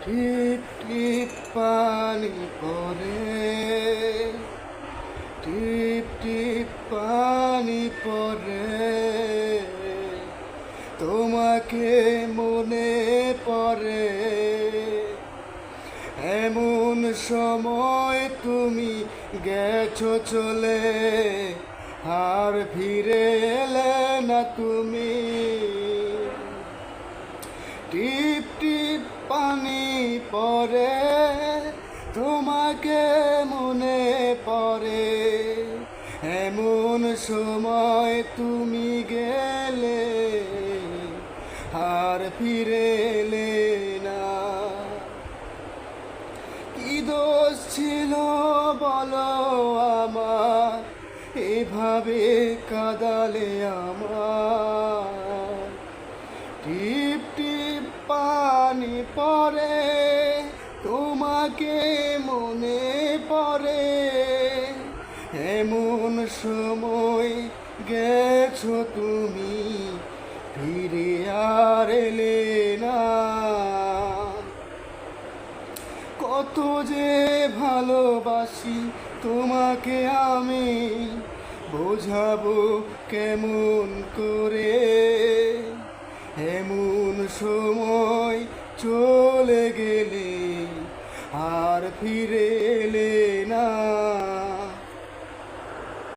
টিপ টিপ পানি পড়ে, টিপ টিপ পানি পড়ে, তোমাকে মনে পড়ে। এমন সময় তুমি গেছো চলে, আর ফিরে এলে না তুমি। টিপ টিপ পানি পড়ে, তোমাকে মনে পড়ে। এমন সময় তুমি গেলে, আর ফিরে এলে না। কি দোষ ছিল বলো আমার, এভাবে কাঁদালে আমার। টিপ টিপ পানি পড়ে, তোমাকে মনে পড়ে। এমন সময় গেছো তুমি, ফিরে আর এলে না। কত যে ভালোবাসি তোমাকে আমি, বোঝাবো কেমন করে। এমন সময় চলে গেলে, আর ফিরে এলে না।